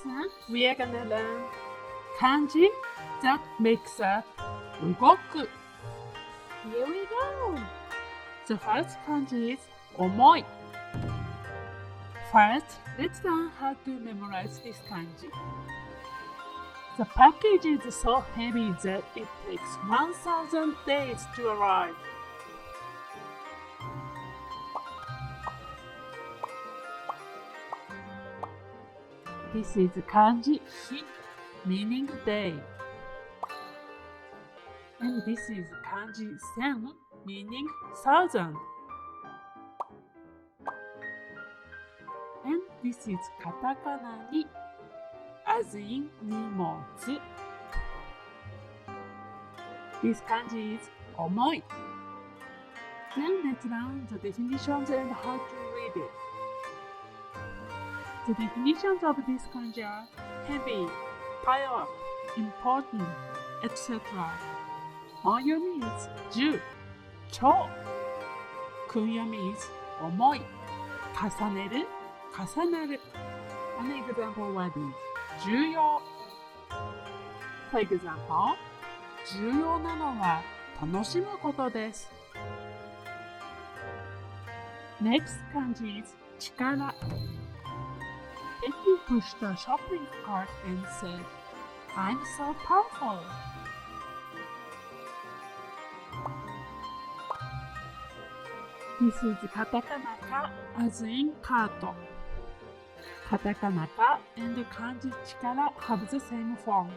lesson, we are gonna learn kanji that makes up 動く. Here we go! The first kanji is 重い. First, let's learn how to memorize this kanji. The package is so heavy that it takes 1,000 days to arrive. This is kanji 日 meaning day. And this is kanji 1000 meaning 1000. And this is katakana に as in 荷物. This kanji is 重い. Then let's learn the definitions and how to read it. The definitions of this kanji are heavy, pile up, important, etc. Onyomi is 10, 超. Kunyomi is 重い, 重ねる, 重なる. An example word is 重要. For example, 重要なのは楽しむことです. Next kanji is 力. If you push the shopping cart and say, I'm so powerful. This is katakana ka as in cart. Katakana ka and kanji chikara have the same form.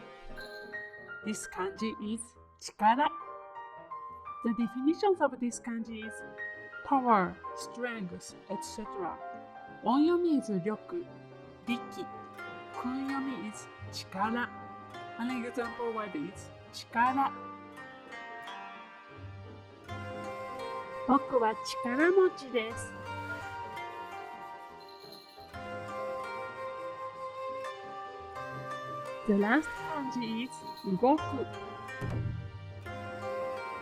This kanji is chikara. The definitions of this kanji is power, strength, etc. Onyomi is 力. 力. Kunyomi is 力. An example word is 力. 僕は力持ちです. The last kanji is 動く.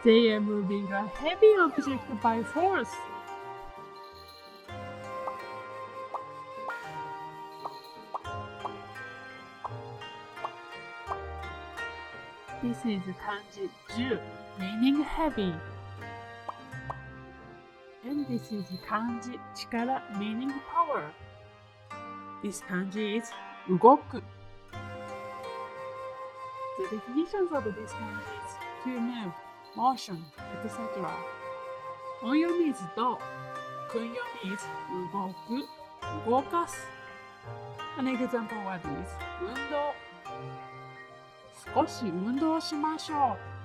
They are moving a heavy object by force. This is kanji 10 meaning heavy. And this is kanji 力 meaning power. This kanji is 動く. The definitions of this kanji is to move, motion, etc. Onyomi is 動. Kunyomi is 動く, 動かす. An example word is 運動. 少し運動しましょう